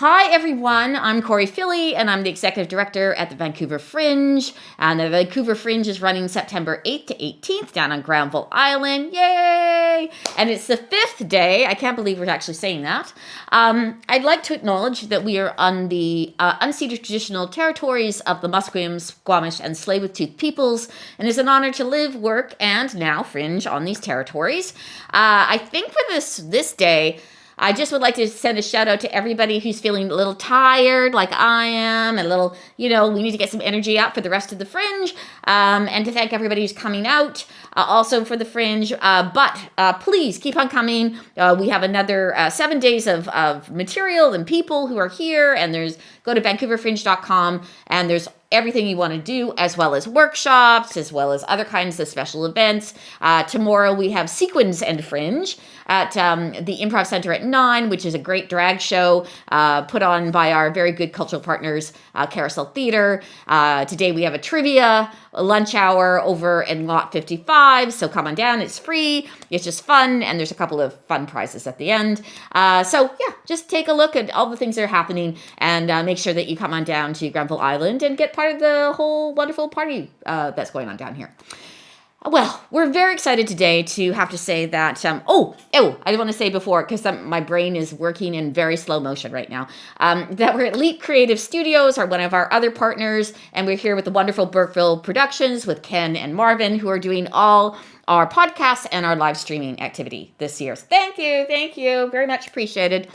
Hi, everyone. I'm Corey Philly, and I'm the Executive Director at the Vancouver Fringe. And the Vancouver Fringe is running September 8th to 18th down on Granville Island. Yay! And it's the 5th day. I can't believe we're actually saying that. I'd like to acknowledge that we are on the unceded traditional territories of the Musqueam, Squamish, and Tsleil-Waututh peoples, and it's an honor to live, work, and now fringe on these territories. I think for this day, I just would like to send a shout out to everybody who's feeling a little tired, like I am, and a little, we need to get some energy up for the rest of the Fringe, and to thank everybody who's coming out also for the Fringe. But please keep on coming. We have another 7 days of material and people who are here, and go to vancouverfringe.com, and there's everything you want to do, as well as workshops, as well as other kinds of special events. Tomorrow we have Sequins and Fringe at the Improv Center at 9, which is a great drag show put on by our very good cultural partners, Carousel Theatre. Today we have a trivia lunch hour over in Lot 55, so come on down. It's free. It's just fun, and there's a couple of fun prizes at the end. Just take a look at all the things that are happening, and make sure that you come on down to Granville Island and get part of the whole wonderful party that's going on down here. Well, we're very excited today to have to say that, I want to say before, because my brain is working in very slow motion right now, that we're at Leap Creative Studios, are one of our other partners, and we're here with the wonderful Burkeville Productions with Ken and Marvin, who are doing all our podcasts and our live streaming activity this year. So thank you, very much appreciated.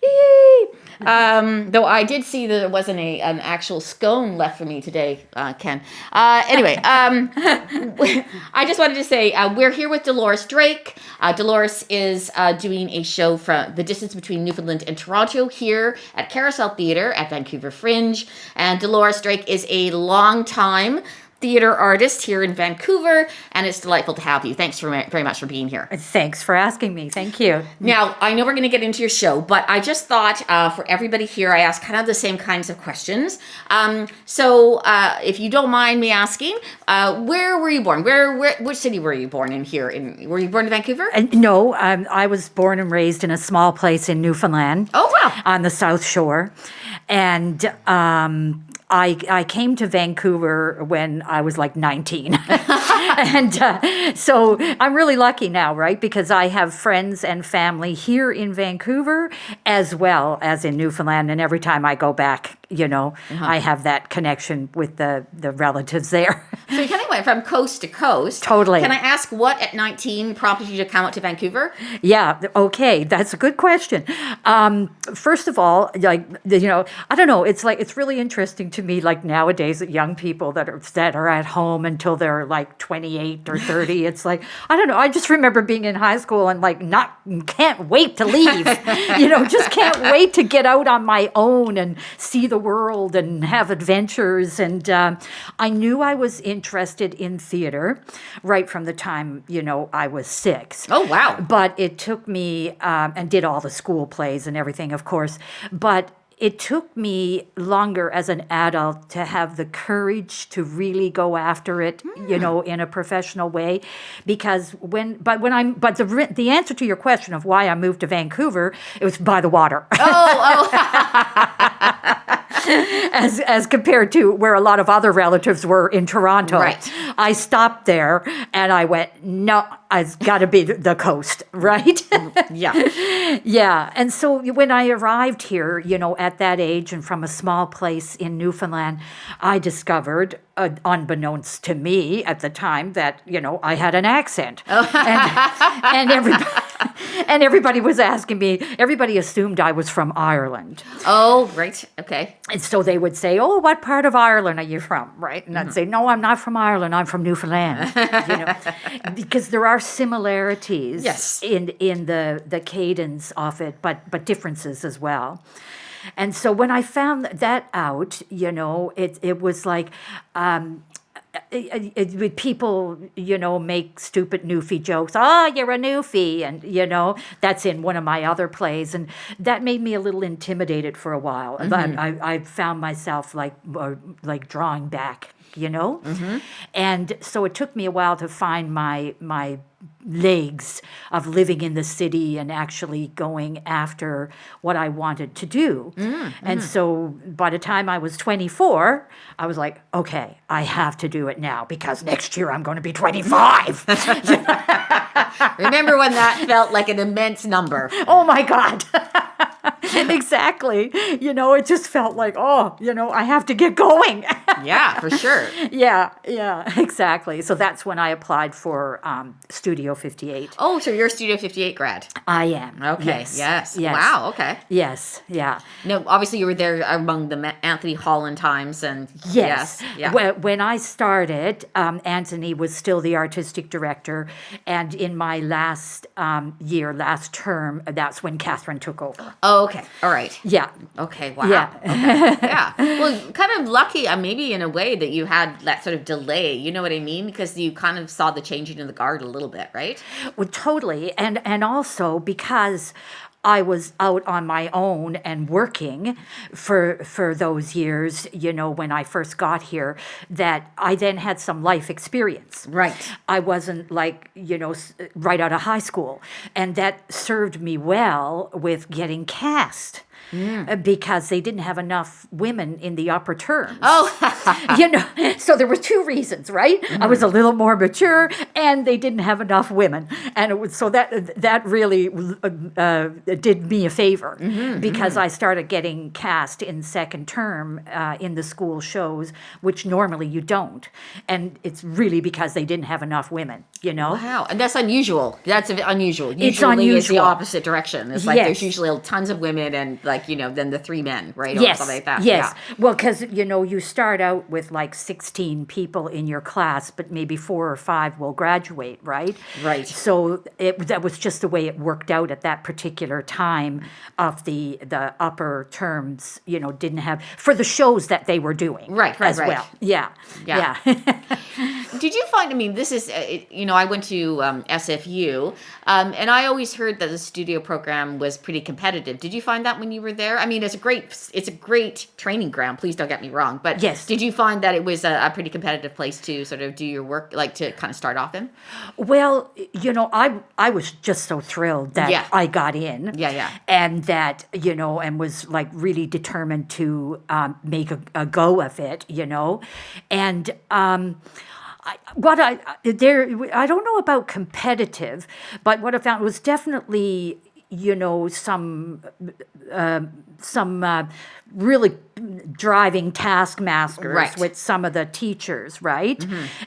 Yay! Though I did see that there wasn't an actual scone left for me today, Ken. Anyway, I just wanted to say we're here with Dolores Drake. Dolores is doing a show from the distance between Newfoundland and Toronto here at Carousel Theatre at Vancouver Fringe. And Dolores Drake is a long-time theater artist here in Vancouver, and it's delightful to have you. Thanks very much for being here. Thanks for asking me. Thank you. Now, I know we're going to get into your show, but I just thought for everybody here, I asked kind of the same kinds of questions. So if you don't mind me asking, where were you born? Which city were you born in here? Were you born in Vancouver? No, I was born and raised in a small place in Newfoundland. Oh, wow. On the South Shore. And I came to Vancouver when I was like 19. And so I'm really lucky now, right? Because I have friends and family here in Vancouver as well as in Newfoundland. And every time I go back, I have that connection with the relatives there. So you kind of went from coast to coast. Totally. Can I ask what at 19 prompted you to come out to Vancouver? Yeah. Okay. That's a good question. First of all, I don't know. It's really interesting to me, like nowadays, young people that are at home until they're like 28 or 30. It's like, I don't know. I just remember being in high school and can't wait to leave. Just can't wait to get out on my own and see the world and have adventures. And I knew I was interested in theater right from the time, I was 6. Oh, wow. But it took me, and did all the school plays and everything, of course, but it took me longer as an adult to have the courage to really go after it, in a professional way, because the answer to your question of why I moved to Vancouver, it was by the water. Oh. As compared to where a lot of other relatives were in Toronto. Right. I stopped there and I went, no, it's got to be the coast, right? Yeah. Yeah. And so when I arrived here, at that age and from a small place in Newfoundland, I discovered, unbeknownst to me at the time, that, I had an accent. And everybody was asking me, everybody assumed I was from Ireland. Oh, right. Okay. And so they would say, oh, what part of Ireland are you from, right? And I'd say, no, I'm not from Ireland, I'm from Newfoundland. Because there are similarities yes. in the cadence of it, but differences as well. And so when I found that out, it was like, people, make stupid Newfie jokes. Oh, you're a Newfie. And, that's in one of my other plays. And that made me a little intimidated for a while. Mm-hmm. I found myself like drawing back, Mm-hmm. And so it took me a while to find my legs of living in the city and actually going after what I wanted to do. And so by the time I was 24, I was like, okay, I have to do it now because next year I'm going to be 25. Remember when that felt like an immense number? Oh my God. Exactly. It just felt like, I have to get going. Yeah, for sure. Yeah, exactly. So that's when I applied for Studio 58. Oh, so you're a Studio 58 grad. I am. Okay. Yes. Wow. Okay. Yes. Yeah. No, obviously you were there among the Anthony Holland times, and Yes. yeah. When I started, Anthony was still the artistic director, and in my last term, that's when Catherine took over. Oh, okay. All right. Yeah. Okay. Wow. Yeah. Okay. Yeah. Well, kind of lucky, maybe in a way that you had that sort of delay. You know what I mean? Because you kind of saw the changing of the guard a little bit, right? Well, totally, and also because I was out on my own and working for those years, when I first got here, that I then had some life experience. Right. I wasn't like, right out of high school. And that served me well with getting cast. Because they didn't have enough women in the upper terms. Oh. So there were two reasons, right? I was a little more mature, and they didn't have enough women, and it was so that really did me a favor because I started getting cast in second term in the school shows, which normally you don't, and it's really because they didn't have enough women. Wow, and that's unusual. That's unusual. Usually It's unusual. It's the opposite direction. It's like Yes. there's usually tons of women and then the three men, right? Or Yes, something like that. yes. Yeah. Well, because, you start out with like 16 people in your class, but maybe 4 or 5 will graduate, right? Right. So that was just the way it worked out at that particular time of the upper terms, didn't have, for the shows that they were doing. Right. As well. Yeah. Did you find, this is, I went to SFU, and I always heard that the studio program was pretty competitive. Did you find that when you were there? It's a great training ground. Please don't get me wrong. But yes. Did you find that it was a pretty competitive place to sort of do your work, like to kind of start off in? Well, I was just so thrilled that I got in. Yeah. And that, and was like really determined to make a go of it, And I don't know about competitive, but what I found was definitely, some really driving taskmasters with some of the teachers, right?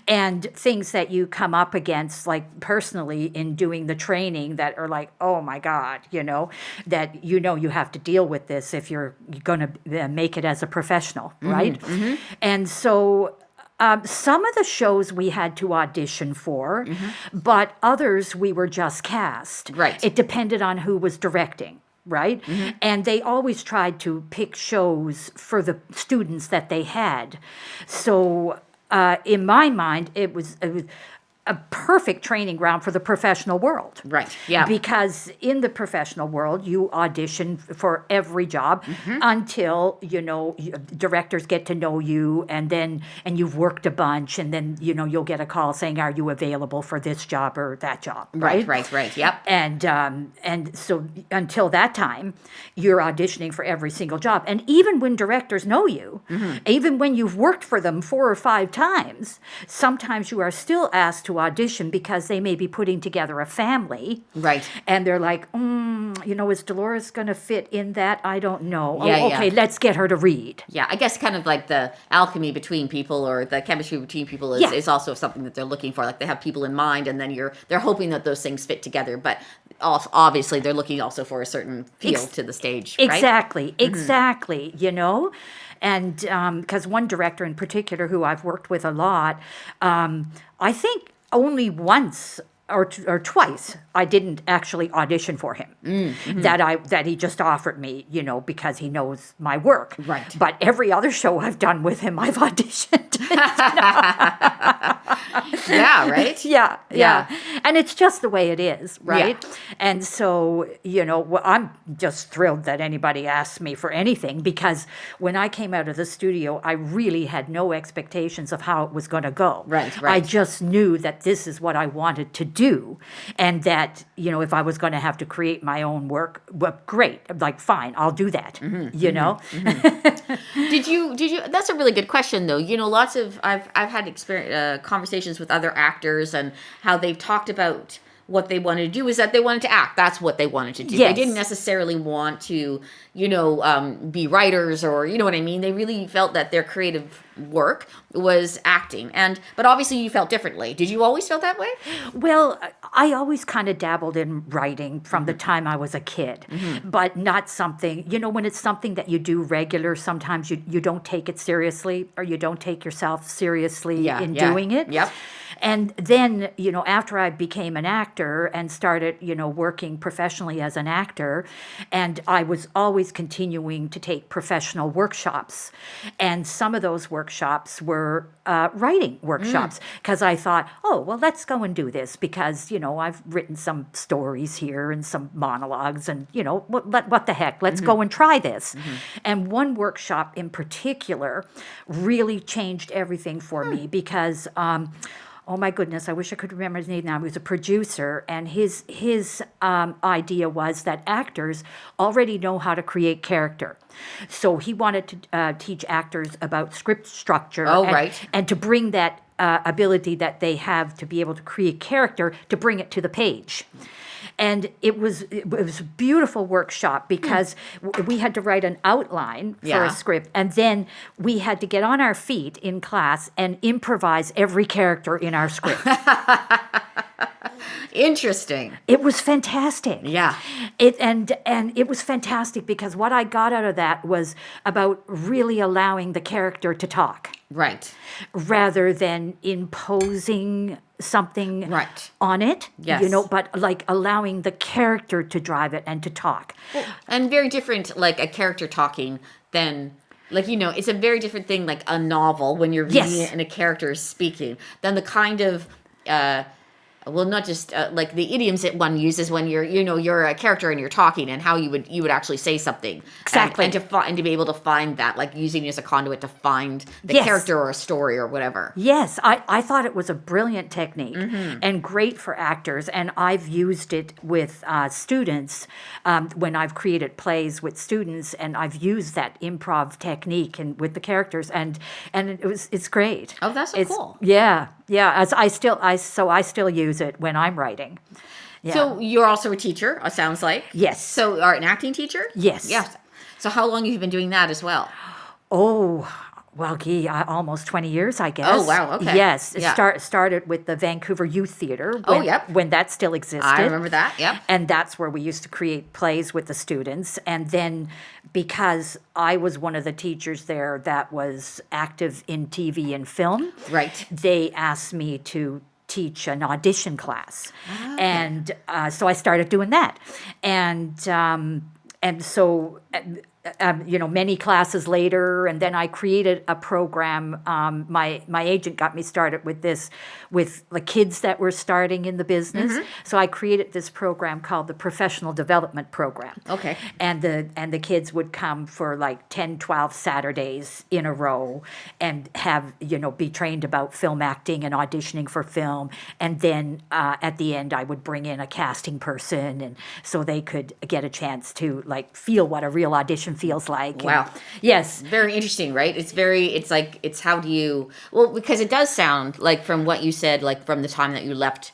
And things that you come up against, like personally in doing the training, that are like, oh my God, that you have to deal with this if you're going to make it as a professional, right? And so some of the shows we had to audition for, but others we were just cast. Right. It depended on who was directing. Right? And they always tried to pick shows for the students that they had. So in my mind, it was a perfect training ground for the professional world. Right, yeah. Because in the professional world, you audition for every job until, directors get to know you, and you've worked a bunch, and then, you'll get a call saying, are you available for this job or that job, right? Right, yep. And so until that time, you're auditioning for every single job. And even when directors know you, even when you've worked for them 4 or 5 times, sometimes you are still asked to audition because they may be putting together a family. Right. And they're like, is Dolores going to fit in that? I don't know. Yeah, okay, let's get her to read. Yeah, I guess kind of like the alchemy between people, or the chemistry between people is also something that they're looking for. Like they have people in mind, and then they're hoping that those things fit together. But obviously they're looking also for a certain feel to the stage, right? Exactly, And because one director in particular who I've worked with a lot, I think only once or twice I didn't actually audition for him. That he just offered me, because he knows my work. Right. But every other show I've done with him, I've auditioned. Yeah, right? Yeah. And it's just the way it is, right? And so, I'm just thrilled that anybody asks me for anything, because when I came out of the studio, I really had no expectations of how it was going to go. Right. I just knew that this is what I wanted to do, and that, if I was going to have to create my own work, well, great, like, fine, I'll do that, Did you, that's a really good question, though. I've had conversations with other actors, and how they've talked about what they wanted to do is that they wanted to act. That's what they wanted to do. Yes. They didn't necessarily want to, be writers, or, you know what I mean? They really felt that their creative work was acting. But obviously you felt differently. Did you always feel that way? Well, I always kind of dabbled in writing from the time I was a kid, but not something, when it's something that you do regular, sometimes you don't take it seriously, or you don't take yourself seriously in doing it. Yep. And then, after I became an actor and started, working professionally as an actor, and I was always continuing to take professional workshops. And some of those workshops were writing workshops, because I thought, oh, well, let's go and do this, because, I've written some stories here and some monologues, and, what the heck, let's go and try this. And one workshop in particular really changed everything for me, because oh my goodness, I wish I could remember his name now. He was a producer, and his idea was that actors already know how to create character. So he wanted to teach actors about script structure, and to bring that ability that they have to be able to create character, to bring it to the page. And it was a beautiful workshop, because we had to write an outline for a script, and then we had to get on our feet in class and improvise every character in our script. Interesting. It was fantastic. Yeah. And it was fantastic, because what I got out of that was about really allowing the character to talk. Right. Rather than imposing something on it. Yes. But like allowing the character to drive it and to talk. And very different, like a character talking than, like, it's a very different thing, like a novel, when you're reading it and a character is speaking, than the kind of not just like the idioms that one uses when you're a character and you're talking, and how you would actually say something. Exactly. And to be able to find that, like using it as a conduit to find the character or a story or whatever. Yes, I thought it was a brilliant technique and great for actors, and I've used it with students when I've created plays with students, and I've used that improv technique and with the characters, and it's great. Oh, that's so cool. Yeah. As I still use it when I'm writing. Yeah. So you're also a teacher, it sounds like. Yes. So are an acting teacher? Yes. Yes. So how long have you been doing that as well? Oh, well, almost 20 years, I guess. Oh, wow, okay. Yes. Yeah. Started with the Vancouver Youth Theatre. Yep. When that still existed. I remember that, yep. And that's where we used to create plays with the students. And then, because I was one of the teachers there that was active in TV and film, they asked me to teach an audition class. And so I started doing that. And so... many classes later, and then I created a program. My agent got me started with this, with the kids that were starting in the business. So I created this program called the Professional Development Program. Okay. And the kids would come for like 10, 12 Saturdays in a row, and have, be trained about film acting and auditioning for film. And then at the end, I would bring in a casting person, and so they could get a chance to like feel what a real audition feels like. Wow. Yes. Very interesting, right? It's how do you, well, because it does sound like, from what you said, like from the time that you left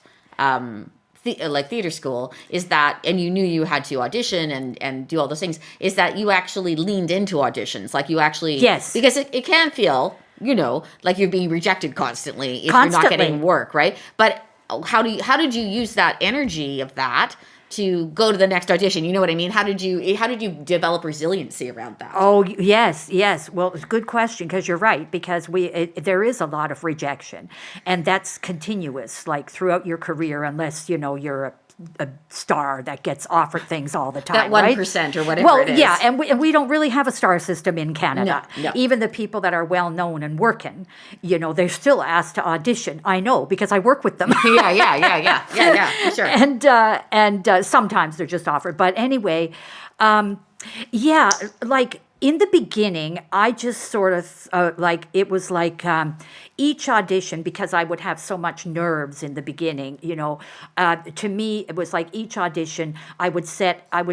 theater school, is that, and you knew you had to audition and do all those things, is that you actually leaned into auditions. Like you actually, because it can feel, like you're being rejected constantly if you're not getting work, right? But how did you use that energy of that to go to the next audition? You know what I mean? How did you develop resiliency around that? Oh, yes. Well, it's a good question, because you're right, because there is a lot of rejection, and that's continuous, like throughout your career, unless, you're a a star that gets offered things all the time, That right? 1% or whatever Well, it is. yeah, and we don't really have a star system in Canada. No. Even the people that are well known and working, they're still asked to audition. I know because I work with them. Yeah, for sure. And sometimes they're just offered. But anyway, yeah, like in the beginning, I just sort of it was like each audition, because I would have so much nerves in the beginning. To me, it was like each audition, I would set a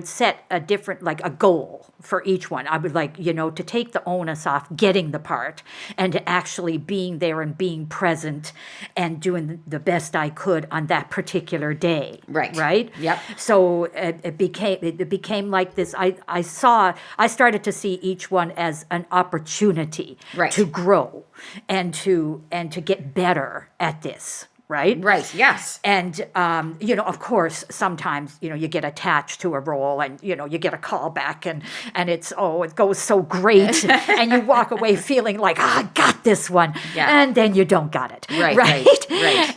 different, like a goal for each one. I would like, to take the onus off getting the part and to actually being there and being present and doing the best I could on that particular day. Right. Yep. So it became like this. I started to see each one as an opportunity to grow and to get better at this. Right? Right, yes. And, of course, sometimes, you get attached to a role and, you get a call back and it goes so great. And you walk away feeling like, I got this one. Yeah. And then you don't got it. Right.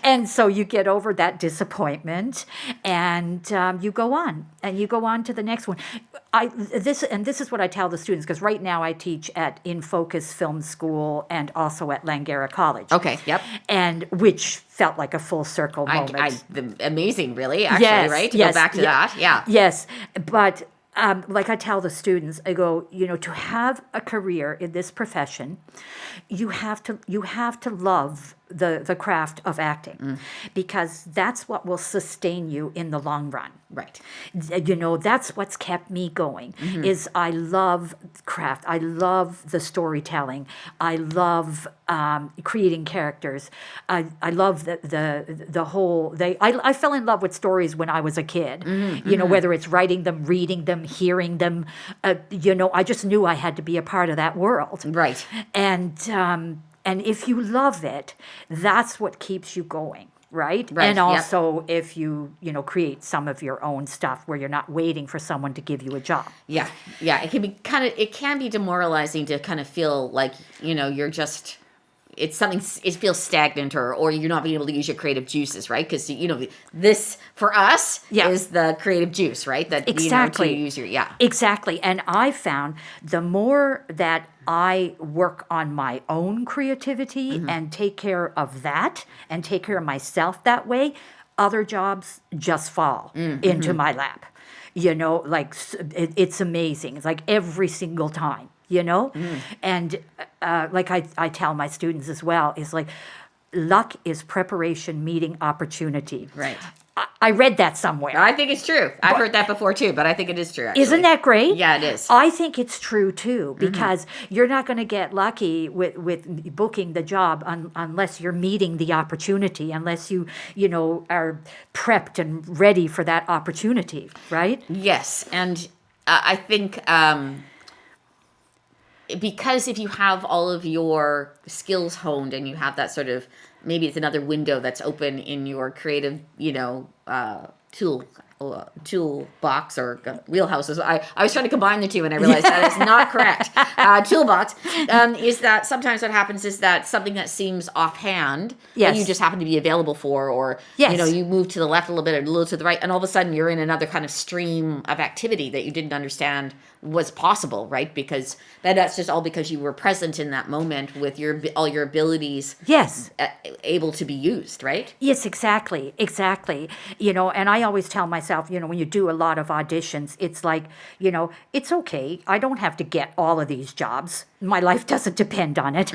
And so you get over that disappointment and you go on to the next one. This is what I tell the students, because right now I teach at In Focus Film School and also at Langara College. Okay, yep. And which felt like a full circle moment. Amazing, really, actually, Yes, right? To yes, go back to that, yeah. Yes, but like I tell the students, I go, to have a career in this profession, you have to love the craft of acting, because that's what will sustain you in the long run. Right. That's what's kept me going. Is I love craft. I love the storytelling. I love creating characters. I love the whole. I fell in love with stories when I was a kid. Whether it's writing them, reading them, hearing them. I just knew I had to be a part of that world. Right. And if you love it, that's what keeps you going. Right. Right, And yep. also if you, create some of your own stuff where you're not waiting for someone to give you a job. Yeah. It can be demoralizing to kind of feel like, you're just, it feels stagnant or you're not being able to use your creative juices, right? Because, this for us is the creative juice, right? That, exactly. To use your, Exactly. And I found the more that I work on my own creativity and take care of that and take care of myself that way, other jobs just fall into my lap. It's amazing. It's like every single time, And like I tell my students as well, is like, luck is preparation meeting opportunity. Right. I read that somewhere. I think it's true. I've heard that before too, but I think it is true. Actually. Isn't that great? Yeah, it is. I think it's true too, because you're not going to get lucky with booking the job unless you're meeting the opportunity, unless you are prepped and ready for that opportunity, right? Yes, and I think because if you have all of your skills honed and you have that sort of, maybe it's another window that's open in your creative, toolbox or wheelhouses. I was trying to combine the two and I realized that is not correct. Toolbox is that sometimes what happens is that something that seems offhand that you just happen to be available for, or you move to the left a little bit or a little to the right, and all of a sudden you're in another kind of stream of activity that you didn't understand was possible, right? Because that's just all because you were present in that moment with all your abilities able to be used, right? Yes, exactly. And I always tell myself, when you do a lot of auditions, it's like, it's okay. I don't have to get all of these jobs. My life doesn't depend on it.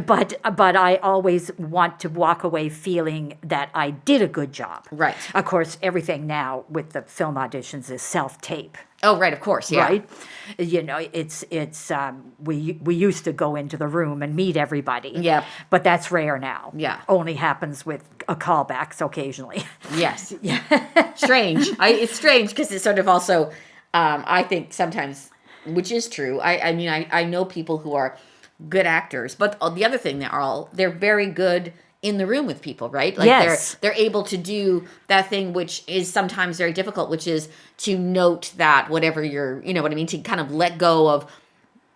But I always want to walk away feeling that I did a good job. Right. Of course, everything now with the film auditions is self-tape. Oh, right, of course, yeah. Right? It's we used to go into the room and meet everybody. Yeah. But that's rare now. Yeah. Only happens with callbacks occasionally. Yes. Strange. It's strange because it's sort of also, I think sometimes, which is true. I know people who are good actors, but the other thing they're very good in the room with people, right? Like they're able to do that thing which is sometimes very difficult, which is to note that whatever you're, to kind of let go of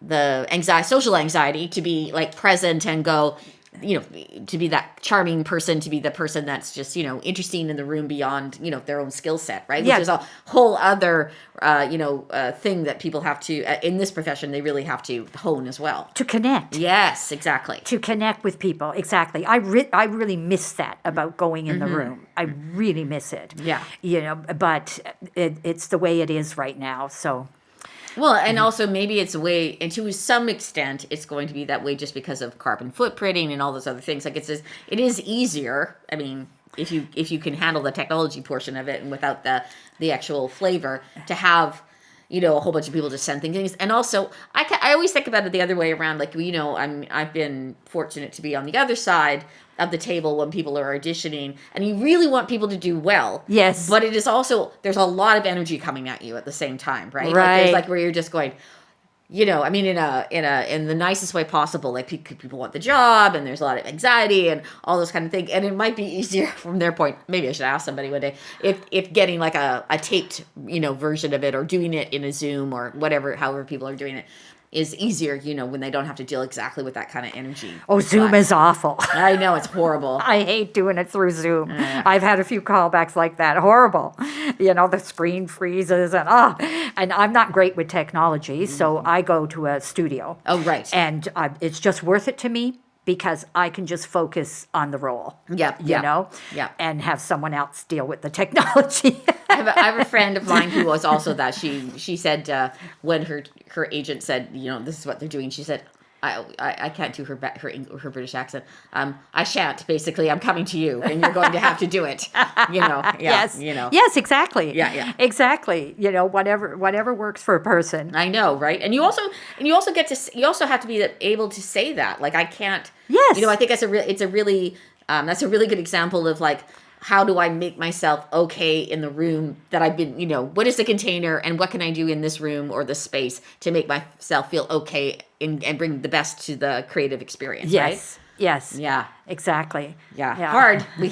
the social anxiety, to be like present and go, to be that charming person, to be the person that's just, interesting in the room beyond, their own skill set, right? Yeah. Which is a whole other, thing that people have to, in this profession, they really have to hone as well. To connect. Yes, exactly. To connect with people, exactly. I really miss that about going in the room. I really miss it. Yeah. But it's the way it is right now, so... Well, and also maybe it's a way, and to some extent, it's going to be that way just because of carbon footprinting and all those other things. Like it is easier. I mean, if you can handle the technology portion of it and without the actual flavor, to have a whole bunch of people just send things. And also, I always think about it the other way around. Like I've been fortunate to be on the other side of the table when people are auditioning, and you really want people to do well. Yes. But it is also, there's a lot of energy coming at you at the same time, right? Right. Like there's where you're just going, I mean, in the nicest way possible. Like people want the job, and there's a lot of anxiety and all those kind of things. And it might be easier from their point. Maybe I should ask somebody one day if getting like a taped, version of it, or doing it in a Zoom or whatever, however people are doing it, is easier, when they don't have to deal exactly with that kind of energy. Oh, Zoom is awful. I know, it's horrible. I hate doing it through Zoom. I've had a few callbacks like that. Horrible. The screen freezes and I'm not great with technology, so I go to a studio. Oh, right. And it's just worth it to me because I can just focus on the role. Yeah. Yeah. And have someone else deal with the technology. I have a friend of mine who was also that. She said when her agent said, this is what they're doing, she said, I can't do her British accent. I shan't. Basically, I'm coming to you, and you're going to have to do it. Yeah, Yes. Yes, exactly. Yeah. Exactly. Whatever works for a person. I know, right? And you also have to be able to say that. Like, I can't. Yes. I think that's a really good example of like, how do I make myself okay in the room that I've been, what is the container and what can I do in this room or this space to make myself feel okay and bring the best to the creative experience, Yes. right? Yes. Yeah. Exactly. Yeah. Hard. We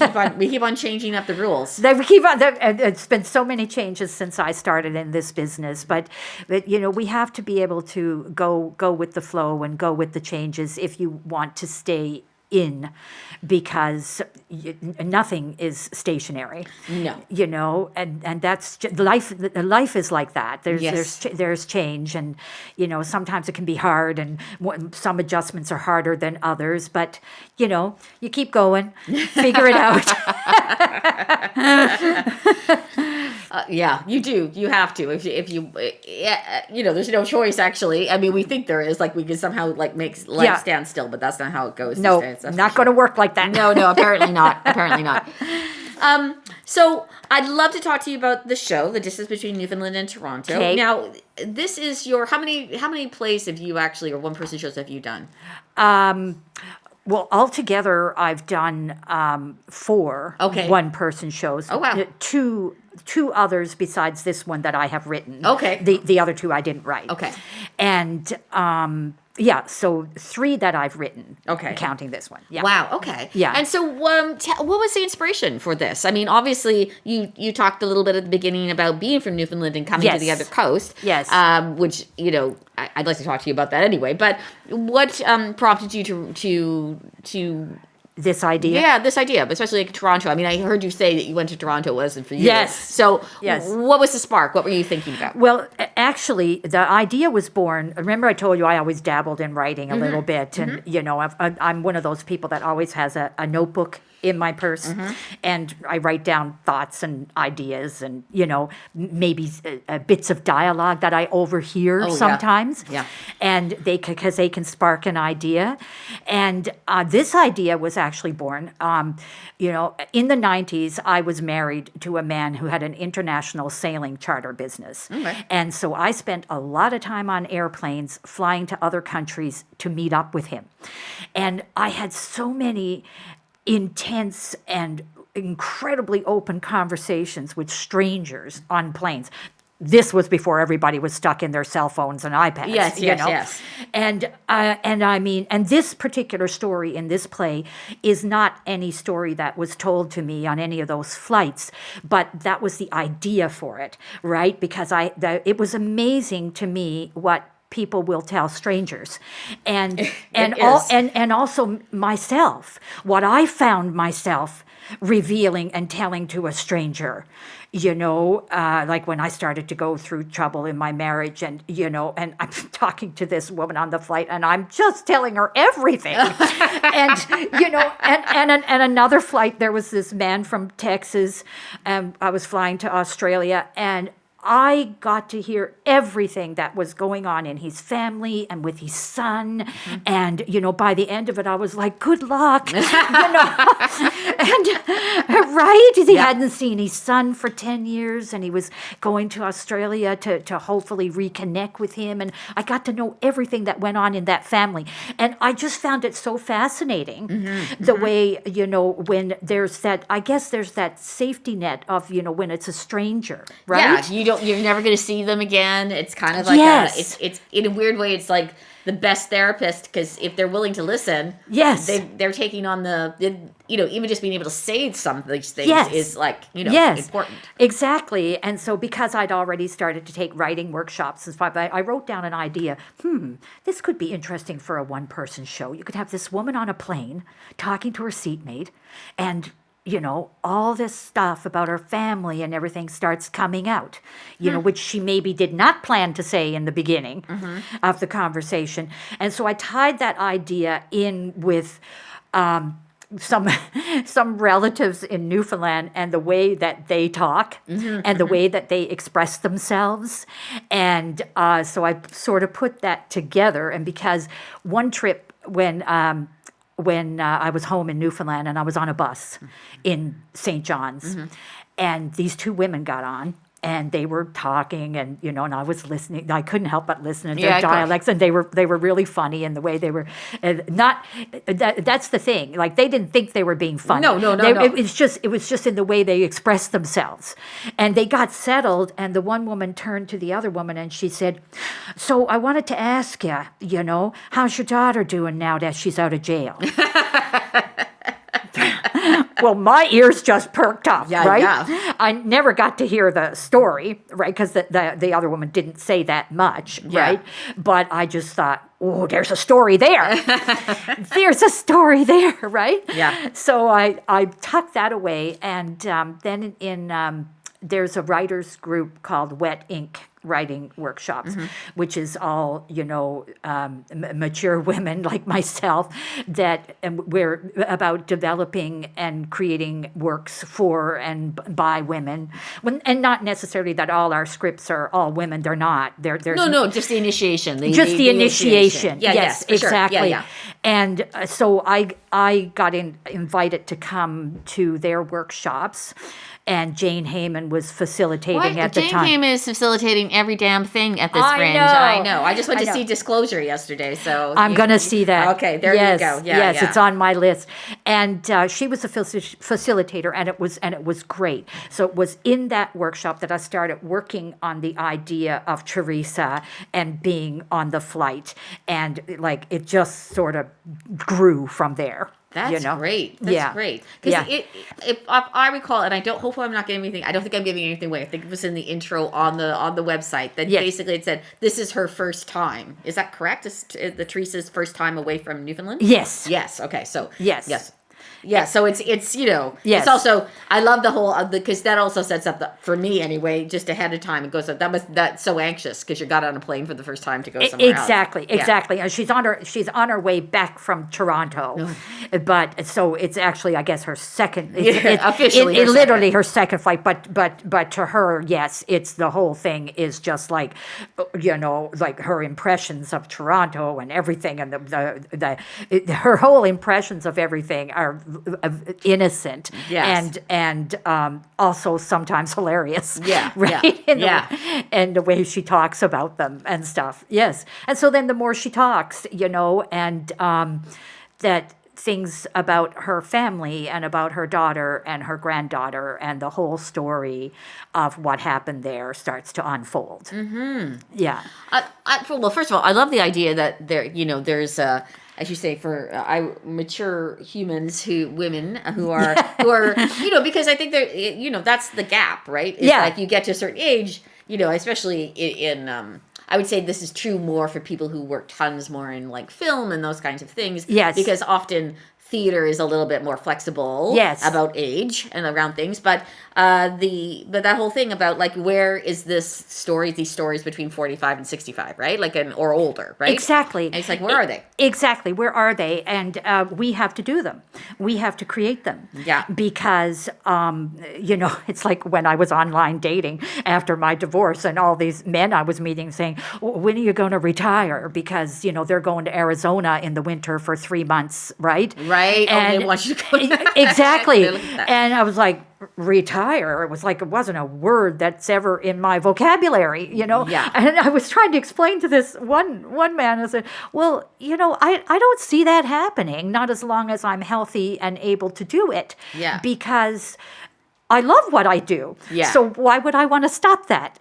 keep on changing up the rules. It's been so many changes since I started in this business, but we have to be able to go with the flow and go with the changes if you want to stay in, because nothing is stationary. No. And that's life. Life is like that. Yes. There's change, and sometimes it can be hard, and some adjustments are harder than others. But you keep going, figure it out. Yeah, you do. You have to. If you there's no choice, actually. I mean, we think there is. Like, we can somehow like make life stand still, but that's not how it goes. No, these days, not going to work like that. No, apparently not. Apparently not. So I'd love to talk to you about the show, The Distance Between Newfoundland and Toronto. Okay. Now, this is your how many plays have you actually, or one person shows have you done? Well, altogether, I've done 4 one-person shows. Oh, wow. Two others besides this one that I have written. Okay. The other 2 I didn't write. Okay. And so 3 that I've written. Okay. Counting this one. Yeah. Wow. Okay. Yeah. And so, what was the inspiration for this? I mean, obviously, you talked a little bit at the beginning about being from Newfoundland and coming to the other coast. Yes. Which I'd like to talk to you about that anyway. But what prompted you to This idea? Yeah, this idea, especially like Toronto. I mean, I heard you say that you went to Toronto, it wasn't for you. Yes. So, Yes. What was the spark? What were you thinking about? Well, actually, the idea was born. Remember, I told you I always dabbled in writing a little bit, and I'm one of those people that always has a notebook in my purse, and I write down thoughts and ideas, and maybe bits of dialogue that I overhear sometimes. Yeah. And because they can spark an idea, and this idea was actually born. In the 90s, I was married to a man who had an international sailing charter business. Okay. And so I spent a lot of time on airplanes flying to other countries to meet up with him. And I had so many intense and incredibly open conversations with strangers on planes. This was before everybody was stuck in their cell phones and iPads. Yes. And I mean, and this particular story in this play is not any story that was told to me on any of those flights, but that was the idea for it, right? Because it was amazing to me what people will tell strangers, and is. and also myself, what I found myself revealing and telling to a stranger, like when I started to go through trouble in my marriage, and and I'm talking to this woman on the flight, and I'm just telling her everything, and and another flight, there was this man from Texas, and I was flying to Australia, and I got to hear everything that was going on in his family and with his son. And, by the end of it, I was like, good luck. And, right? He hadn't seen his son for 10 years, and he was going to Australia to hopefully reconnect with him. And I got to know everything that went on in that family. And I just found it so fascinating, the way, when there's that safety net of, when it's a stranger, right? Yeah, you're never going to see them again. It's kind of like it's in a weird way, it's like the best therapist, because if they're willing to listen, they're taking on even just being able to say some of these things is like, important. Exactly. And so because I'd already started to take writing workshops and stuff, I wrote down an idea. This could be interesting for a one-person show. You could have this woman on a plane talking to her seatmate, and all this stuff about her family and everything starts coming out, which she maybe did not plan to say in the beginning of the conversation. And so I tied that idea in with some relatives in Newfoundland and the way that they talk and the way that they express themselves. And so I sort of put that together. And because one trip when I was home in Newfoundland, and I was on a bus in St. John's, and these two women got on, and they were talking, and and I was listening. I couldn't help but listen to their dialects, and they were really funny in the way they were. Not that's the thing. Like, they didn't think they were being funny. No. It was just in the way they expressed themselves, and they got settled. And the one woman turned to the other woman, and she said, "So I wanted to ask you, how's your daughter doing now that she's out of jail?" Well, my ears just perked up, right? Yeah. I never got to hear the story, right? Because the other woman didn't say that much, right? But I just thought, oh, there's a story there. There's a story there, right? Yeah. So I tucked that away, and then there's a writers group called Wet Ink writing workshops, which is all, mature women like myself, that we're about developing and creating works for and by women. And not necessarily that all our scripts are all women. They're not. There's No, just the initiation. The initiation. Yes, exactly. Sure. Yeah. And so I got invited to come to their workshops. And Jane Heyman was facilitating at the time. Jane Heyman is facilitating every damn thing at this Fringe. I know. I just went to see Disclosure yesterday, so I'm going to see that. Okay, there you go. Yes, it's on my list. And she was a facilitator, and it was great. So it was in that workshop that I started working on the idea of Teresa and being on the flight, and it just sort of grew from there. That's great. That's great. Because if I recall, and hopefully I'm not giving anything. I don't think I'm giving anything away. I think it was in the intro on the website that basically it said this is her first time. Is that correct? Is the Teresa's first time away from Newfoundland? Yes. Yes. Okay. So yes. Yeah, so it's it's also, I love the whole, because that also sets up for me anyway, just ahead of time. It goes, that's so anxious because you got on a plane for the first time to go somewhere else. Exactly. And she's on her way back from Toronto, but so it's actually, I guess, her second. Officially, literally her second flight. But to her, yes, it's the whole thing is just like, like her impressions of Toronto and everything, and her whole impressions of everything are innocent and also sometimes hilarious. Right? And the way she talks about them and stuff. Yes. And so then the more she talks, and that things about her family and about her daughter and her granddaughter and the whole story of what happened there starts to unfold. Yeah. Well, first of all, I love the idea that there's as you say, for mature women who are because I think they're that's the gap, right? It's like you get to a certain age, especially in I would say this is true more for people who work tons more in like film and those kinds of things. Yes. Because often theater is a little bit more flexible Yes. about age and around things, but that whole thing about like where is these stories between 45 and 65, right? Like or older, right? Exactly. And it's like, where are they? Exactly. Where are they? And we have to do them. We have to create them. Yeah. Because, it's like when I was online dating after my divorce and all these men I was meeting saying, when are you going to retire? Because, they're going to Arizona in the winter for 3 months, right? Right. And they want you to go. Exactly. Look at that. And I was like, retire. It was like, it wasn't a word that's ever in my vocabulary, Yeah. And I was trying to explain to this one man, I said, well, I don't see that happening, not as long as I'm healthy and able to do it. Yeah. Because I love what I do. Yeah. So why would I want to stop that,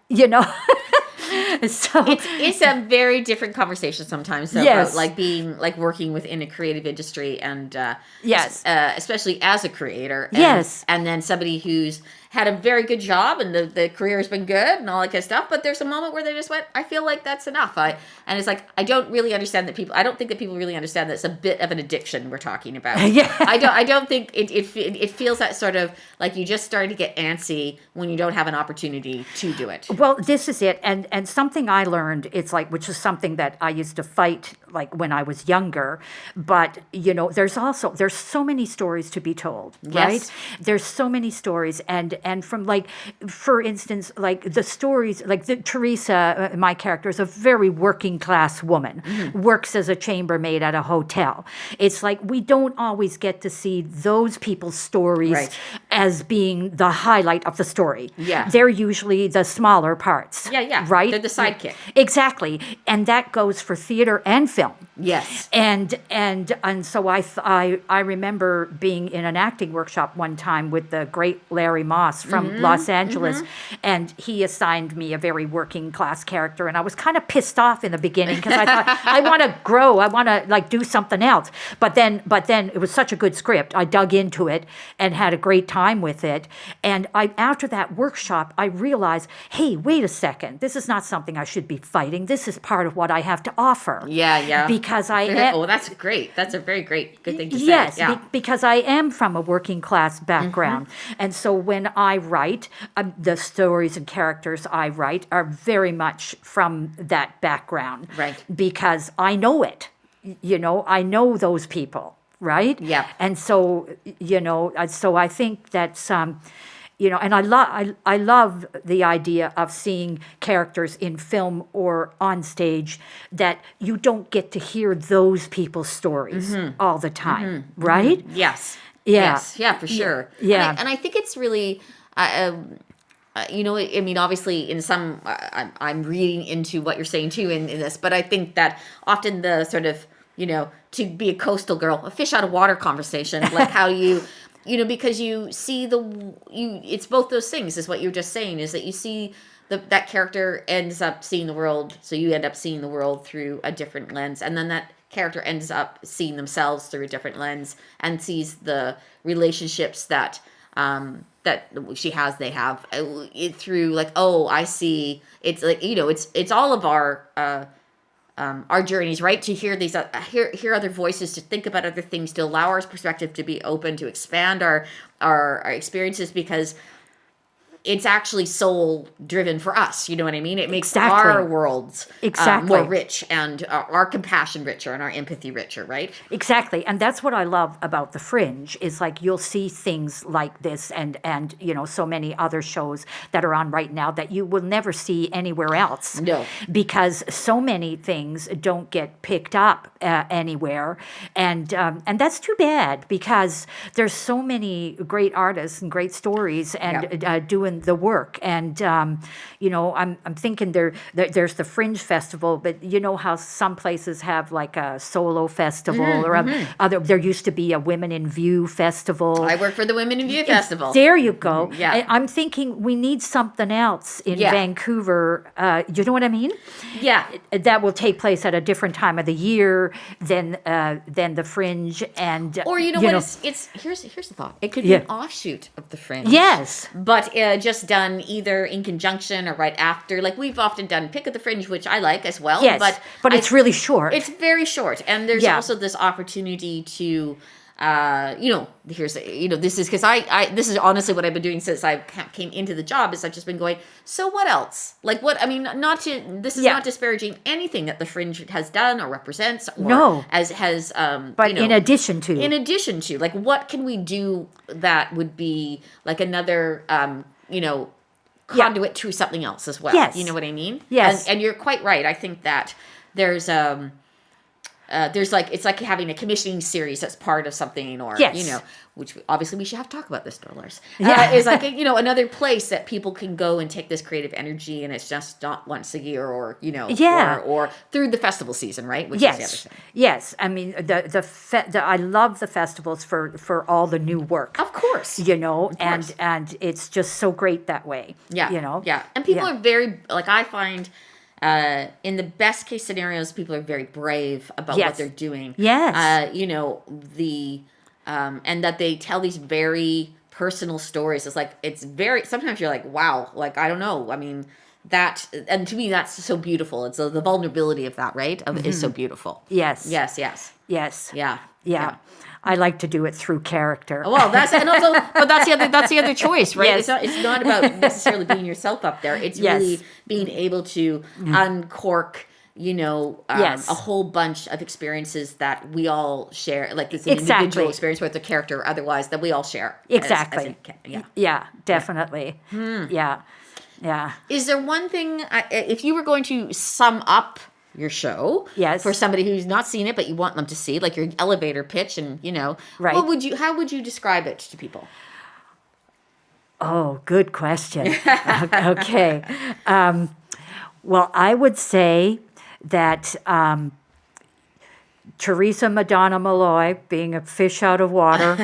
So It's a very different conversation sometimes about Yes. like being like working within a creative industry and Yes. especially as a creator. Yes. And then somebody who's had a very good job and the career has been good and all that kind of stuff, but there's a moment where they just went, I feel like that's enough. And it's like, I don't really understand I don't think that people really understand that it's a bit of an addiction we're talking about. Yeah. I don't think it feels that sort of like you just started to get antsy when you don't have an opportunity to do it. Well, this is it. And something I learned, it's like, which is something that I used to fight like when I was younger. But, there's so many stories to be told, right? Yes. There's so many stories. And from like, for instance, like the stories, like Teresa, my character, is a very working class woman, works as a chambermaid at a hotel. It's like we don't always get to see those people's stories Right. as being the highlight of the story. Yeah. They're usually the smaller parts. Yeah. Right? They're the sidekick. Exactly. And that goes for theater and film. Yes. And so I remember being in an acting workshop one time with the great Larry Moss from Los Angeles, and he assigned me a very working class character, and I was kind of pissed off in the beginning because I thought I want to grow, I want to like do something else. But then it was such a good script. I dug into it and had a great time with it. And after that workshop, I realized, hey, wait a second, this is not something I should be fighting. This is part of what I have to offer. Yeah. Because Oh, that's great. That's a very good thing to say. Yes, Yeah. because I am from a working class background. And so when I write, the stories and characters I write are very much from that background. Right. Because I know it. I know those people, right? Yeah. And so, so I think that's, and I love the idea of seeing characters in film or on stage that you don't get to hear those people's stories all the time, right? Yes. Yeah. Yes. Yeah, for sure. Yeah. And I think it's really, I mean, obviously, in some, I'm reading into what you're saying too in this, but I think that often the sort of, to be a coastal girl, a fish out of water conversation, like how you. Because you see it's both those things is what you're just saying, is that you see that character ends up seeing the world. So you end up seeing the world through a different lens. And then that character ends up seeing themselves through a different lens and sees the relationships that they have it through like, oh, I see. It's like, it's all of our journeys, right? To hear these, hear other voices, to think about other things, to allow our perspective to be open, to expand our experiences, because it's actually soul driven for us. You know what I mean? It makes Exactly. our worlds Exactly. more rich, and our compassion richer, and our empathy richer, right? Exactly. And that's what I love about The Fringe is like you'll see things like this and so many other shows that are on right now that you will never see anywhere else. No. Because so many things don't get picked up anywhere. And that's too bad because there's so many great artists and great stories and doing the work. And, I'm thinking there's the Fringe Festival, but you know how some places have like a solo festival or there used to be a Women in View festival. I work for the Women in View Festival. There you go. Yeah. I'm thinking we need something else in Vancouver. You know what I mean? Yeah. That will take place at a different time of the year than the Fringe. And Or what? It's here's the thought. It could be an offshoot of the Fringe. Yes. But just done either in conjunction or right after. Like we've often done Pick of the Fringe, which I like as well. Yes, but it's really short. It's very short, and there's also this opportunity to. This is because this is honestly what I've been doing since I came into the job is I've just been going, so what else? Like what, I mean, this is not disparaging anything that the Fringe has done or represents or but in addition to, like what can we do that would be like another, conduit to something else as well. Yes. You know what I mean? Yes. And you're quite right. I think that there's it's like having a commissioning series that's part of something, or which obviously we should have to talk about this, dollars. Is like another place that people can go and take this creative energy, and it's just not once a year, or or through the festival season, right? Which is the other thing. Yes. I mean I love the festivals for all the new work, of course, and it's just so great that way. And people are very, like, I find. In the best case scenarios, people are very brave about what they're doing. Yes. And that they tell these very personal stories. It's like, sometimes you're like, wow, like, I don't know. I mean, and to me, that's so beautiful. It's the vulnerability of that, right? Is so beautiful. Yes. Yes. Yeah. I like to do it through character. Well, that's the other choice, right? Yes. It's not about necessarily being yourself up there. It's really being able to uncork, a whole bunch of experiences that we all share, like this individual experience with the character or otherwise that we all share. Exactly. Yeah, definitely. Yeah. Is there one thing, if you were going to sum up your show, for somebody who's not seen it but you want them to see, like your elevator pitch, and right, how would you describe it to people? Oh, good question. Okay. Well, I would say that Teresa Madonna Malloy, being a fish out of water,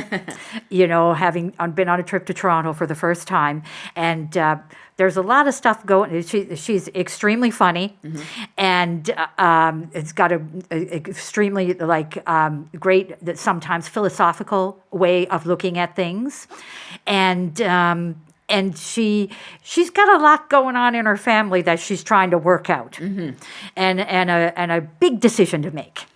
having been on a trip to Toronto for the first time, and there's a lot of stuff going. She's extremely funny, and it's got a extremely great, sometimes philosophical way of looking at things, and she's got a lot going on in her family that she's trying to work out, and a big decision to make.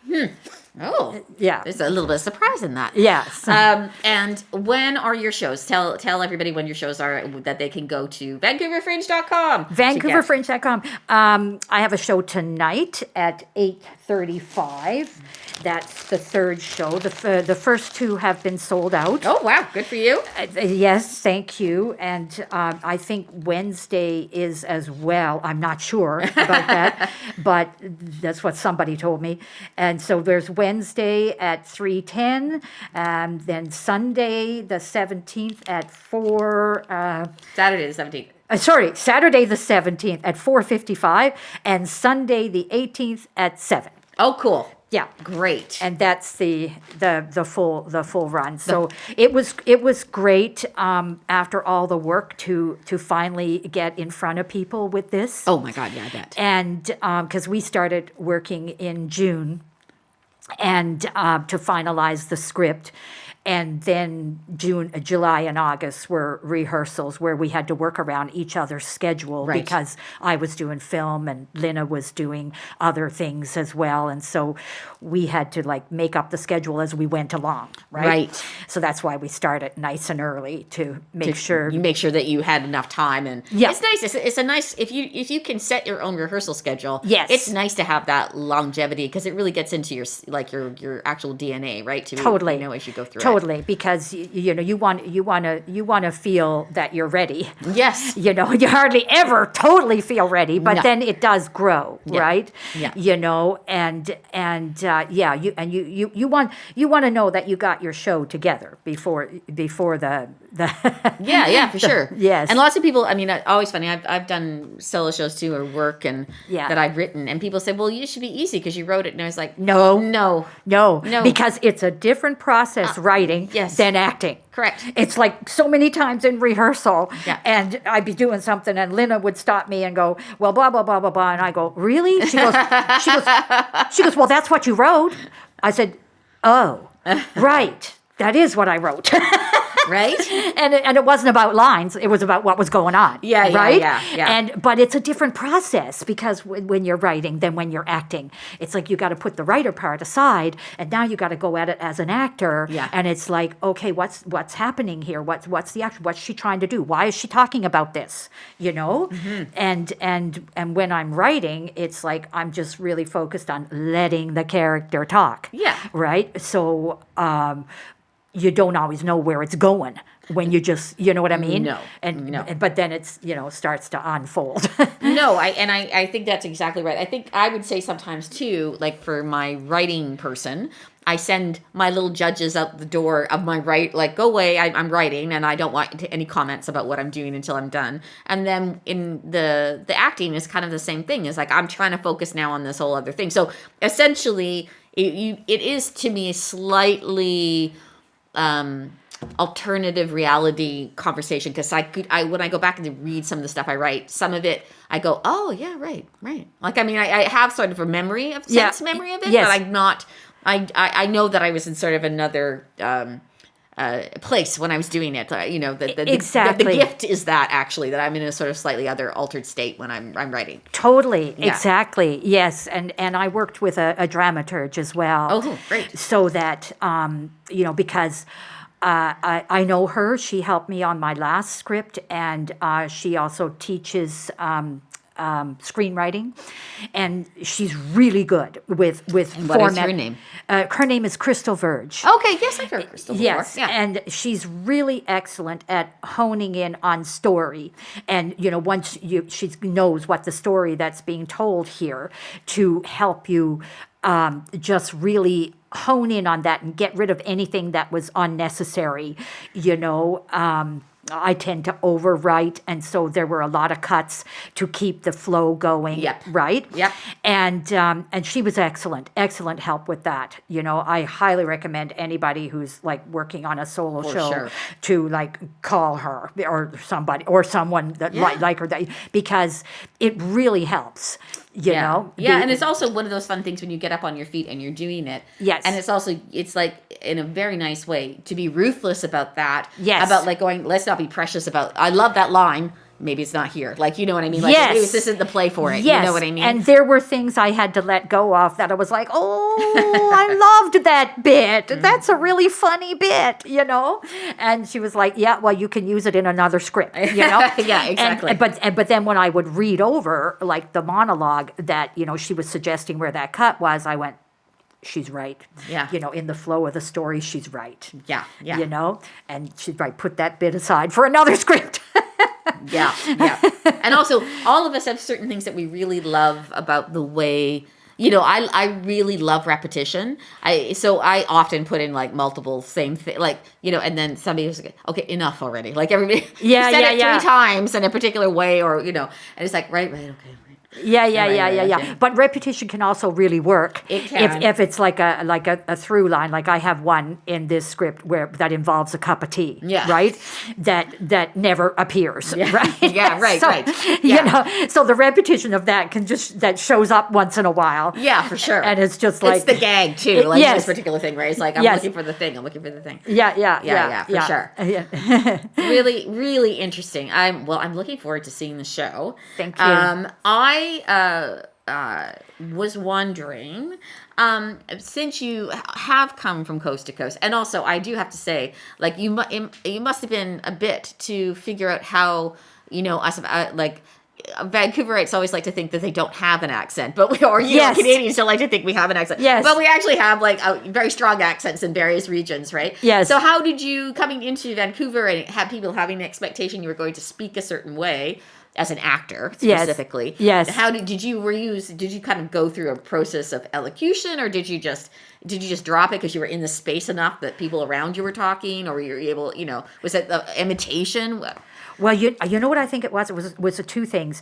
Oh, yeah. There's a little bit of surprise in that. Yes. And when are your shows? Tell everybody when your shows are, that they can go to VancouverFringe.com. VancouverFringe.com. I have a show tonight at 8:35. That's the third show. The first two have been sold out. Oh, wow. Good for you. Yes, thank you. And I think Wednesday is as well. I'm not sure about that, but that's what somebody told me. And so there's Wednesday at 3:10, then Sunday the 17th at 4. Saturday the 17th. Saturday the 17th at 4:55, and Sunday the 18th at 7. Oh, cool. Yeah, great. And that's the full run. So it was great after all the work to finally get in front of people with this. Oh my God, yeah, I bet. And because we started working in June, and to finalize the script. And then July and August were rehearsals where we had to work around each other's schedule, because I was doing film and Lina was doing other things as well. And so we had to make up the schedule as we went along, right? So that's why we started nice and early to make sure that you had enough time. And it's nice. It's a nice, if you can set your own rehearsal schedule. Yes, it's nice to have that longevity, because it really gets into your actual DNA, right? Totally. As you go through. Totally, because you want to feel that you're ready. Yes. You hardly ever totally feel ready, but then it does grow, right? Yeah. You want to know that you got your show together before the yeah, for sure. Yes. And lots of people, I mean, always funny, I've done solo shows too, or work and that I've written, and people say, well, you should be easy because you wrote it. And I was like, no, because it's a different process writing than acting. Correct. It's like so many times in rehearsal, and I'd be doing something, and Lina would stop me and go, well, blah, blah, blah, blah, blah. And I go, really? She goes, well, that's what you wrote. I said, oh, right. That is what I wrote. Right? And it wasn't about lines. It was about what was going on. Yeah, right? yeah. But it's a different process because when you're writing than when you're acting. It's like you got to put the writer part aside, and now you got to go at it as an actor. Yeah. And it's like, okay, what's happening here? What's the action? What's she trying to do? Why is she talking about this? Mm-hmm. And when I'm writing, it's like I'm just really focused on letting the character talk. Yeah. Right. So you don't always know where it's going when you just, you know what I mean? No. But then it's, starts to unfold. No, I think that's exactly right. I think I would say sometimes too, like for my writing person, I send my little judges out the door of my like, go away, I'm writing, and I don't want any comments about what I'm doing until I'm done. And then in the acting is kind of the same thing. It's like, I'm trying to focus now on this whole other thing. So essentially, it is to me a slightly alternative reality conversation, because I when I go back and read some of the stuff I write, some of it I go, oh yeah, right. Like, I mean, I have sort of a memory of it, Yes. but I'm not. I know that I was in sort of another place when I was doing it. Exactly. The gift is that actually that I'm in a sort of slightly other altered state when I'm writing. Totally. Yeah. Exactly. Yes. And I worked with a dramaturge as well. Oh, great. So that, because I know her. She helped me on my last script, and she also teaches screenwriting, and she's really good with And format. what is her name? Her name is Crystal Verge. Okay, yes, I've heard Crystal before. Yes, Yeah. and she's really excellent at honing in on story. And once she knows what the story that's being told here, to help you just really hone in on that and get rid of anything that was unnecessary. I tend to overwrite, and so there were a lot of cuts to keep the flow going. Yep. Right. Yep. And she was excellent help with that. I highly recommend anybody who's like working on a solo For show sure. to like call her or somebody or someone that Yeah. like her, because it really helps. Yeah, and it's also one of those fun things when you get up on your feet and you're doing it. Yes. And it's like in a very nice way to be ruthless about that. Yes. About like going, let's not be precious about, I love that line. Maybe it's not here. Like, you know what I mean? Like, Yes. maybe this isn't the play for it. Yes. You know what I mean? And there were things I had to let go of that I was like, oh, I loved that bit. That's a really funny bit, And she was like, yeah, well, you can use it in another script, Yeah, exactly. But then when I would read over like the monologue that, she was suggesting where that cut was, I went, she's right. Yeah. In the flow of the story, she's right. Yeah, yeah. And she'd put that bit aside for another script. Yeah. And also, all of us have certain things that we really love about the way, I really love repetition. So I often put in like multiple same thing, like, and then somebody was like, okay, enough already. Like everybody said it 3 times in a particular way, or, and it's like, right, okay. Yeah. But repetition can also really work. It can. If it's like a through line. Like I have one in this script that involves a cup of tea. Yeah. Right. That never appears. Yeah. Right. Yeah. Right. So, right. Yeah. So the repetition of that that shows up once in a while. Yeah, for sure. And it's just like it's the gag too. Like yes. this particular thing, right? It's like I'm looking for the thing. I'm looking for the thing. Yeah. For sure. Yeah. Really, really interesting. I'm looking forward to seeing the show. Thank you. I was wondering, since you have come from coast to coast, and also I do have to say, like you must have been a bit to figure out how us like. Vancouverites always like to think that they don't have an accent, but Yes. Canadians don't like to think we have an accent. Yes. But we actually have like very strong accents in various regions, right? Yes. So how did you, coming into Vancouver and have people having an expectation you were going to speak a certain way as an actor specifically? Yes. How did you kind of go through a process of elocution, or did you just drop it because you were in the space enough that people around you were talking, or were you able, was it the imitation? Well, you know what I think it was? It was the two things.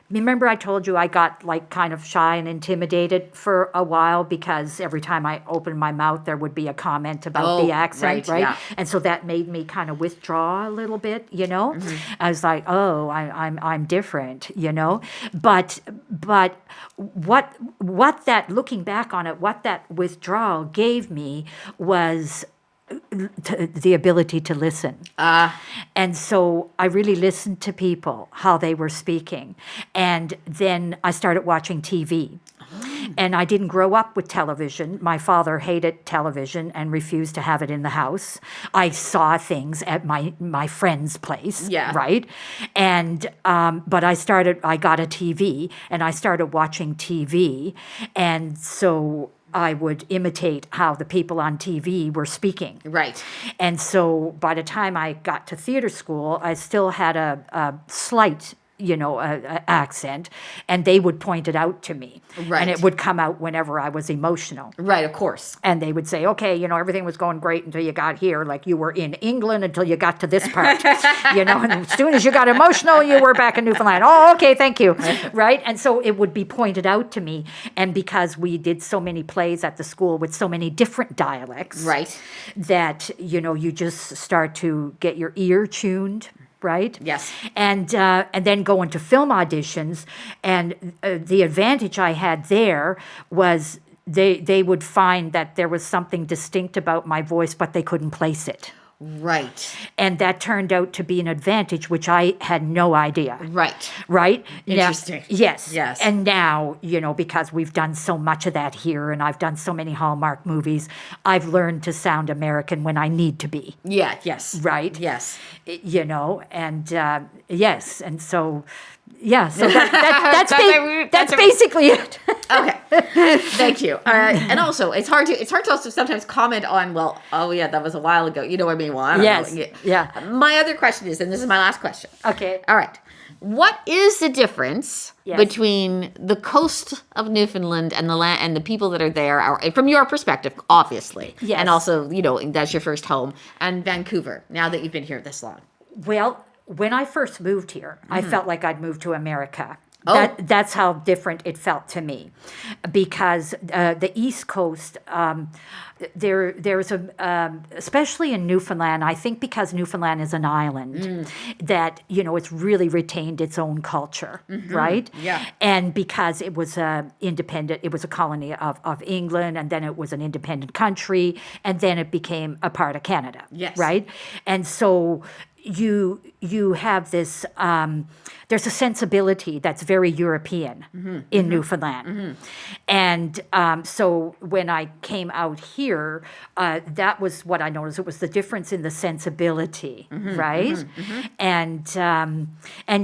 Remember I told you I got like kind of shy and intimidated for a while because every time I opened my mouth there would be a comment about the accent, right? Yeah. And so that made me kind of withdraw a little bit, Mm-hmm. I was like, oh, I'm different, But what that, looking back on it, what that withdrawal gave me was the ability to listen. And so I really listened to people, how they were speaking. And then I started watching TV. And I didn't grow up with television. My father hated television and refused to have it in the house. I saw things at my friend's place, right? And but I got a TV, and I started watching TV, and so I would imitate how the people on TV were speaking. Right. And so by the time I got to theater school, I still had a slight accent, and they would point it out to me. Right. And it would come out whenever I was emotional. Right, of course. And they would say, okay, everything was going great until you got here. Like you were in England until you got to this part. And as soon as you got emotional, you were back in Newfoundland. Oh, okay, thank you. Right? And so it would be pointed out to me. And because we did so many plays at the school with so many different dialects. Right. That, you just start to get your ear tuned. Right? Yes. And then go into film auditions, and the advantage I had there was they would find that there was something distinct about my voice, but they couldn't place it. Right. And that turned out to be an advantage, which I had no idea. Right. Right? Interesting. Now, yes. Yes. And now, because we've done so much of that here, and I've done so many Hallmark movies, I've learned to sound American when I need to be. Yeah, yes. Right? Yes. And yes. And so, yeah, so that's basically it. Okay, thank you. And also, it's hard to also sometimes comment on. Well, oh yeah, that was a while ago. You know what I mean? Well, I don't know. Yeah. My other question is, and this is my last question. Okay. All right. What is the difference Yes. between the coast of Newfoundland and the land and the people that are there, from your perspective, obviously, Yes. and also that's your first home, and Vancouver? Now that you've been here this long. Well, when I first moved here, I felt like I'd moved to America. Oh. That's how different it felt to me, because the East Coast, there's especially in Newfoundland. I think because Newfoundland is an island, that it's really retained its own culture, right? Yeah. And because it was independent, it was a colony of England, and then it was an independent country, and then it became a part of Canada. Yes. Right, and so. You have this, there's a sensibility that's very European in Newfoundland. And so when I came out here, that was what I noticed. It was the difference in the sensibility, right? And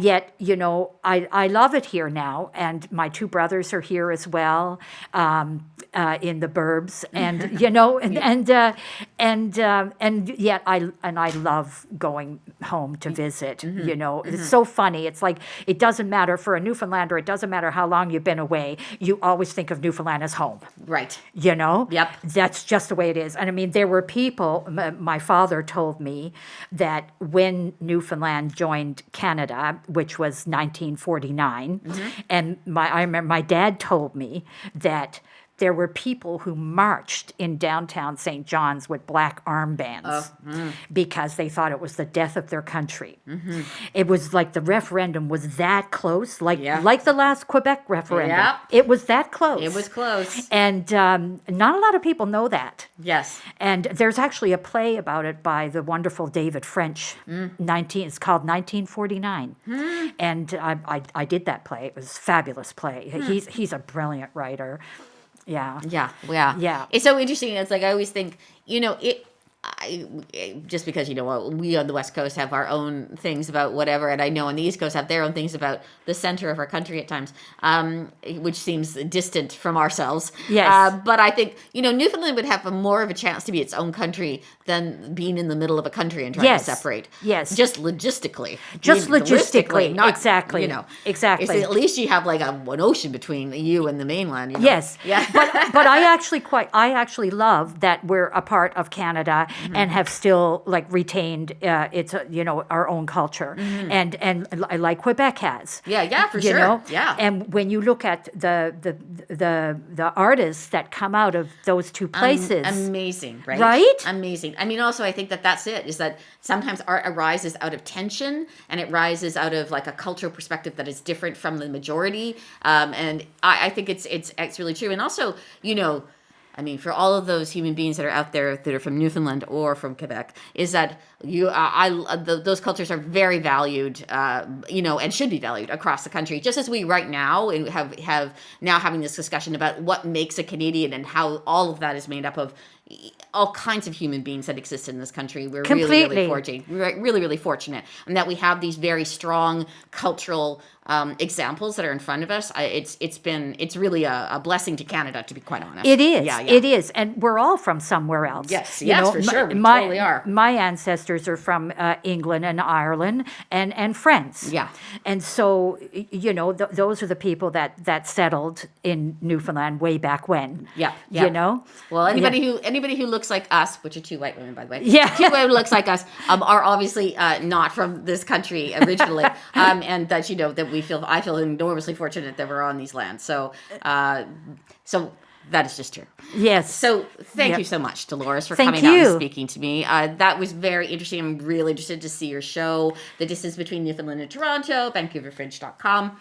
yet, I love it here now. And my two brothers are here as well, in the burbs. And, and yet I love going home to visit. It's so funny. It's like it doesn't matter for a Newfoundlander. It doesn't matter how long you've been away. You always think of Newfoundland as home. Right. Yep. That's just the way it is. And I mean, there were people. My father told me that when Newfoundland joined Canada, which was 1949, and I remember my dad told me that there were people who marched in downtown St. John's with black armbands because they thought it was the death of their country. It was like the referendum was that close, like the last Quebec referendum. Yep. It was that close. It was close. And not a lot of people know that. Yes. And there's actually a play about it by the wonderful David French. It's called 1949. And I did that play. It was a fabulous play. He's a brilliant writer. Yeah. It's so interesting. It's like I always think, just because we on the West Coast have our own things about whatever, and I know on the East Coast have their own things about the center of our country at times, which seems distant from ourselves. Yes. But I think Newfoundland would have more of a chance to be its own country than being in the middle of a country and trying to separate. Yes. Just logistically. Not exactly. Exactly. At least you have like one ocean between you and the mainland. Yes. Yeah. But I actually love that we're a part of Canada. And have still retained its our own culture, and like Quebec has. Yeah, for sure. Yeah. And when you look at the artists that come out of those two places, amazing, right? Right? Amazing. I mean, also I think that's it. Is that sometimes art arises out of tension, and it rises out of a cultural perspective that is different from the majority. And I think it's really true. And also, I mean, for all of those human beings that are out there that are from Newfoundland or from Quebec, is that those cultures are very valued, and should be valued across the country. Just as we right now have now having this discussion about what makes a Canadian and how all of that is made up of all kinds of human beings that exist in this country. We're Completely. really fortunate, and that we have these very strong cultural examples that are in front of us. It's really a blessing to Canada, to be quite honest. It is. Yeah. It is. And we're all from somewhere else. Yes, for sure. We totally are. My ancestors are from England and Ireland and France. Yeah. And so, those are the people that settled in Newfoundland way back when. Yeah. Well, anybody who looks like us, which are two white women, by the way. Yeah. Two women who looks like us are obviously not from this country originally, and that I feel enormously fortunate that we're on these lands. So that is just true. Yes. So thank you so much, Dolores, for Thank coming out you. and speaking to me. That was very interesting. I'm really interested to see your show, The Distance Between Newfoundland and Toronto, VancouverFringe.com.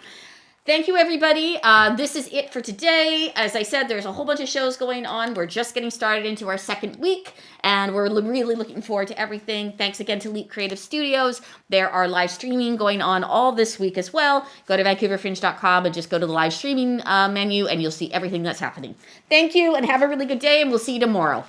Thank you, everybody. This is it for today. As I said, there's a whole bunch of shows going on. We're just getting started into our second week, and we're really looking forward to everything. Thanks again to Leap Creative Studios. There are live streaming going on all this week as well. Go to VancouverFringe.com and just go to the live streaming menu, and you'll see everything that's happening. Thank you, and have a really good day, and we'll see you tomorrow.